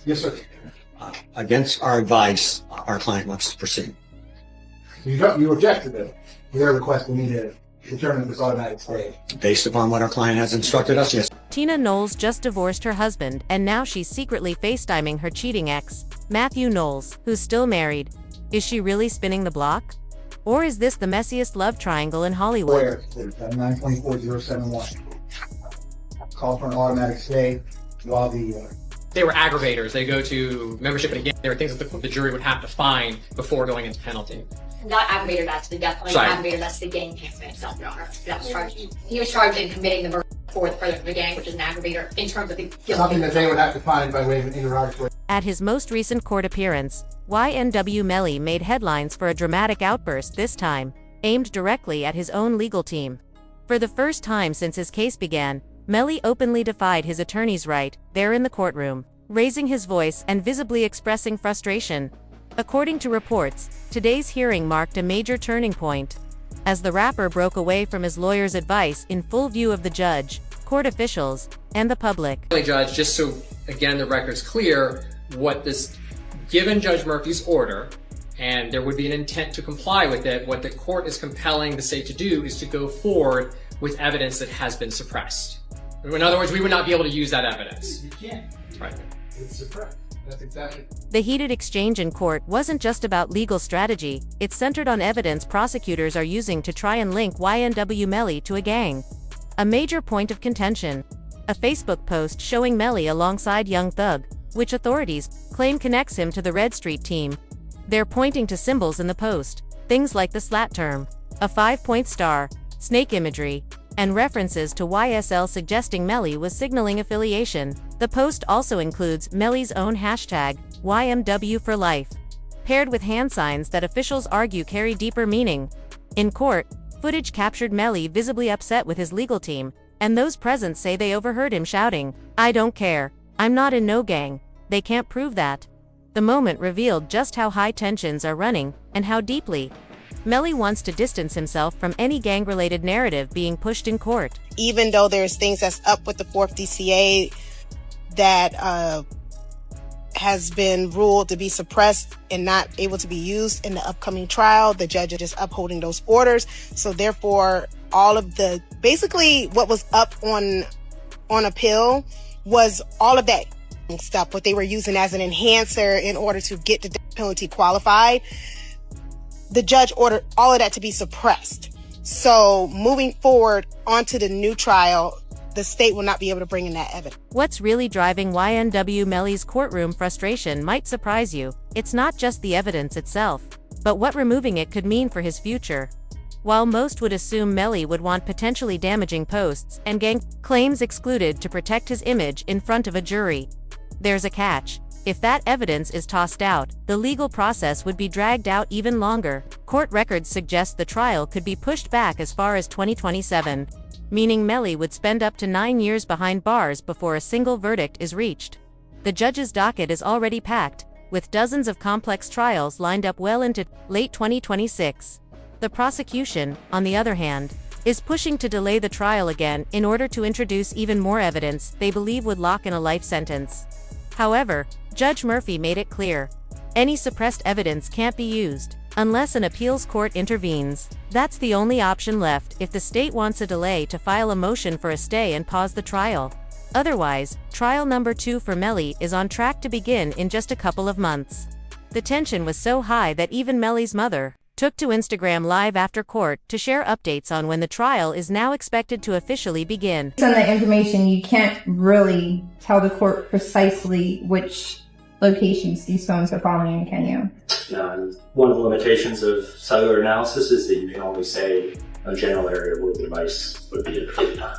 Yes, sir. Against our advice, our client wants to proceed. You objected to their request for me to determine this automatic stay. Based upon what our client has instructed us, yes. Tina Knowles just divorced her husband, and now she's secretly FaceTiming her cheating ex, Matthew Knowles, who's still married. Is she really spinning the block? Or is this the messiest love triangle in Hollywood? 924-071. Call for an automatic stay while they were aggravators. They go to membership, and again, there are things that the jury would have to find before going into penalty. Not aggravator, that's the definitely aggravator, that's the gang enhancement itself, Your Honor. That was charged. He was charged in committing the murder for the furtherance of the gang, which is an aggravator in terms of the guilt. something that they would have to find by way of an interrogatory. At his most recent court appearance, YNW Melly made headlines for a dramatic outburst, this time aimed directly at his own legal team. For the first time since his case began, Melly openly defied his attorney's right there in the courtroom, raising his voice and visibly expressing frustration. According to reports, today's hearing marked a major turning point, as the rapper broke away from his lawyer's advice in full view of the judge, court officials, and the public. Judge, just so again the record's clear, given Judge Murphy's order, and there would be an intent to comply with it, what the court is compelling the state to do is to go forward with evidence that has been suppressed. In other words, we would not be able to use that evidence. You can't. Right. It's suppressed. That's exactly. The heated exchange in court wasn't just about legal strategy, it centered on evidence prosecutors are using to try and link YNW Melly to a gang. A major point of contention: a Facebook post showing Melly alongside Young Thug, which authorities claim connects him to the Red Street team. They're pointing to symbols in the post, things like the slat term, a 5-point star, snake imagery, and references to YSL suggesting Melly was signaling affiliation. The post also includes Melly's own hashtag, YMW for life, paired with hand signs that officials argue carry deeper meaning. In court, footage captured Melly visibly upset with his legal team, and those present say they overheard him shouting, "I don't care. I'm not in no gang. They can't prove that." The moment revealed just how high tensions are running, and how deeply. Melly wants to distance himself from any gang-related narrative being pushed in court. Even though there's things that's up with the 4th DCA that has been ruled to be suppressed and not able to be used in the upcoming trial, the judge is just upholding those orders. So therefore, all of basically what was up on appeal was all of that stuff, what they were using as an enhancer in order to get the death penalty qualified. The judge ordered all of that to be suppressed. So moving forward onto the new trial, the state will not be able to bring in that evidence. What's really driving YNW Melly's courtroom frustration might surprise you. It's not just the evidence itself, but what removing it could mean for his future. While most would assume Melly would want potentially damaging posts and gang claims excluded to protect his image in front of a jury, there's a catch. If that evidence is tossed out, the legal process would be dragged out even longer. Court records suggest the trial could be pushed back as far as 2027, meaning Melly would spend up to 9 years behind bars before a single verdict is reached. The judge's docket is already packed, with dozens of complex trials lined up well into late 2026. The prosecution, on the other hand, is pushing to delay the trial again in order to introduce even more evidence they believe would lock in a life sentence. However, Judge Murphy made it clear, any suppressed evidence can't be used unless an appeals court intervenes. That's the only option left if the state wants a delay to file a motion for a stay and pause the trial. Otherwise, trial number 2 for Melly is on track to begin in just a couple of months. The tension was so high that even Melly's mother took to Instagram Live after court to share updates on when the trial is now expected to officially begin. Based on the information, you can't really tell the court precisely which locations these phones are following, can you? No, and one of the limitations of cellular analysis is that you can only say a general area where the device would be at the time.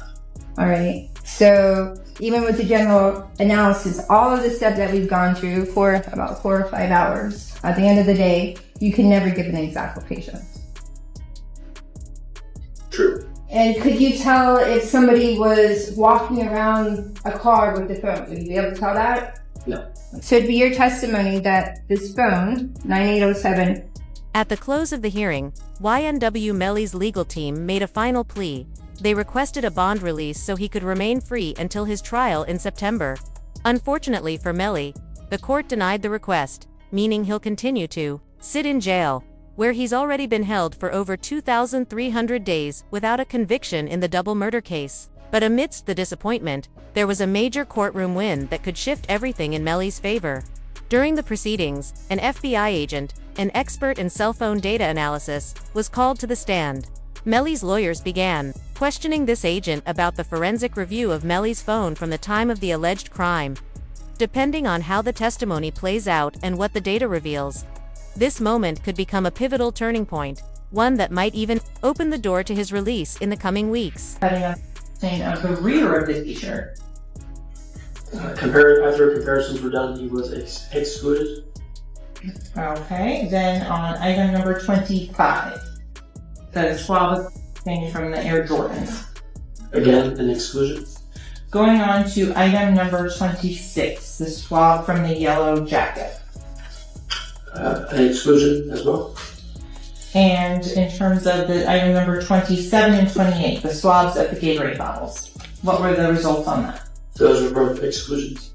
All right. So even with the general analysis, all of the steps that we've gone through for about 4 or 5 hours, at the end of the day, you can never give an exact location. True. And could you tell if somebody was walking around a car with the phone? Would you be able to tell that? No. So it'd be your testimony that this phone, 9807. At the close of the hearing, YNW Melly's legal team made a final plea. They requested a bond release so he could remain free until his trial in September. Unfortunately for Melly, the court denied the request, meaning he'll continue to sit in jail, where he's already been held for over 2,300 days without a conviction in the double murder case. But amidst the disappointment, there was a major courtroom win that could shift everything in Melly's favor. During the proceedings, an FBI agent, an expert in cell phone data analysis, was called to the stand. Melly's lawyers began questioning this agent about the forensic review of Melly's phone from the time of the alleged crime. Depending on how the testimony plays out and what the data reveals, this moment could become a pivotal turning point, one that might even open the door to his release in the coming weeks. Having a thing of the reader of the t-shirt. After comparisons were done, he was excluded. Okay, then on item number 25, the swab thing from the Air Jordans. Again, an exclusion. Going on to item number 26, the swab from the yellow jacket. An exclusion as well. And in terms of the item number 27 and 28, the swabs at the Gatorade bottles. What were the results on that? Those were both exclusions.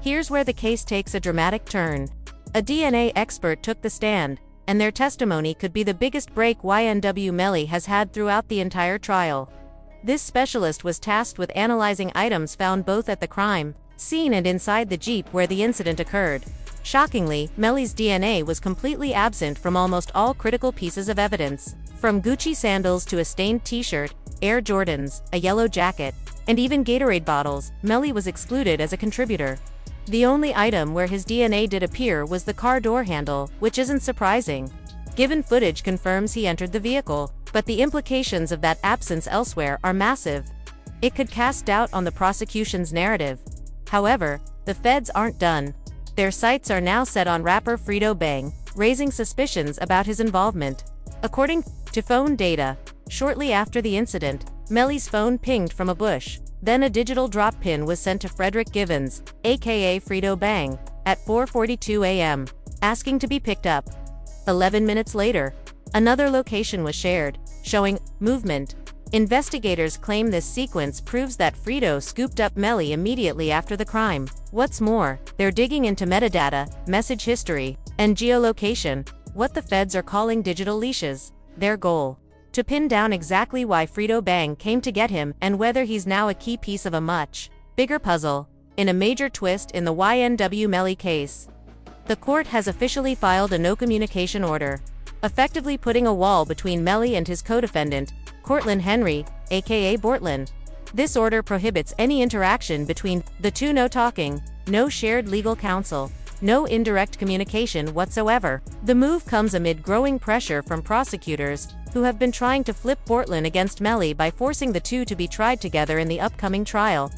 Here's where the case takes a dramatic turn. A DNA expert took the stand, and their testimony could be the biggest break YNW Melly has had throughout the entire trial. This specialist was tasked with analyzing items found both at the crime scene and inside the Jeep where the incident occurred. Shockingly, Melly's DNA was completely absent from almost all critical pieces of evidence. From Gucci sandals to a stained t-shirt, Air Jordans, a yellow jacket, and even Gatorade bottles, Melly was excluded as a contributor. The only item where his DNA did appear was the car door handle, which isn't surprising, given footage confirms he entered the vehicle, but the implications of that absence elsewhere are massive. It could cast doubt on the prosecution's narrative. However, the feds aren't done. Their sights are now set on rapper Frito Bang, raising suspicions about his involvement. According to phone data, shortly after the incident, Melly's phone pinged from a bush. Then a digital drop pin was sent to Frederick Givens, aka Frito Bang, at 4:42 a.m., asking to be picked up. 11 minutes later, another location was shared, showing movement. Investigators claim this sequence proves that Frito scooped up Melly immediately after the crime. What's more, they're digging into metadata, message history, and geolocation, what the feds are calling digital leashes. Their goal: to pin down exactly why Frito Bang came to get him and whether he's now a key piece of a much bigger puzzle. In a major twist in the YNW Melly case, the court has officially filed a no communication order, effectively putting a wall between Melly and his co-defendant, Cortland Henry, aka Bortland. This order prohibits any interaction between the two: no talking, no shared legal counsel, no indirect communication whatsoever. The move comes amid growing pressure from prosecutors, who have been trying to flip Bortland against Melly by forcing the two to be tried together in the upcoming trial.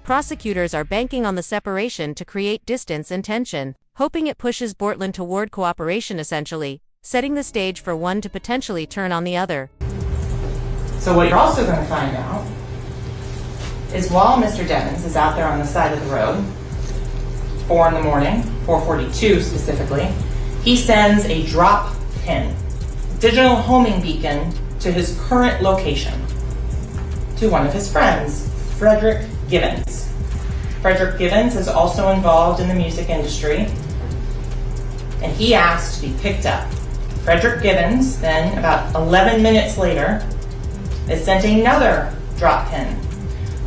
Prosecutors are banking on the separation to create distance and tension, hoping it pushes Bortland toward cooperation, essentially setting the stage for one to potentially turn on the other. So what you're also going to find out is while Mr. Devins is out there on the side of the road, 4 in the morning, 4:42 specifically, he sends a drop pin, digital homing beacon, to his current location, to one of his friends, Frederick Givens. Frederick Givens is also involved in the music industry, and he asked to be picked up. Frederick Givens, then about 11 minutes later, is sent another drop pin,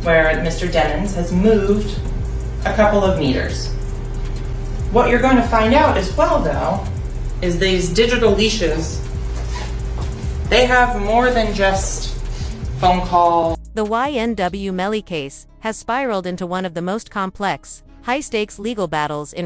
where Mr. Devins has moved a couple of meters. What you're going to find out as well, though, is these digital leashes, they have more than just phone call. The YNW Melly case has spiraled into one of the most complex, high-stakes legal battles in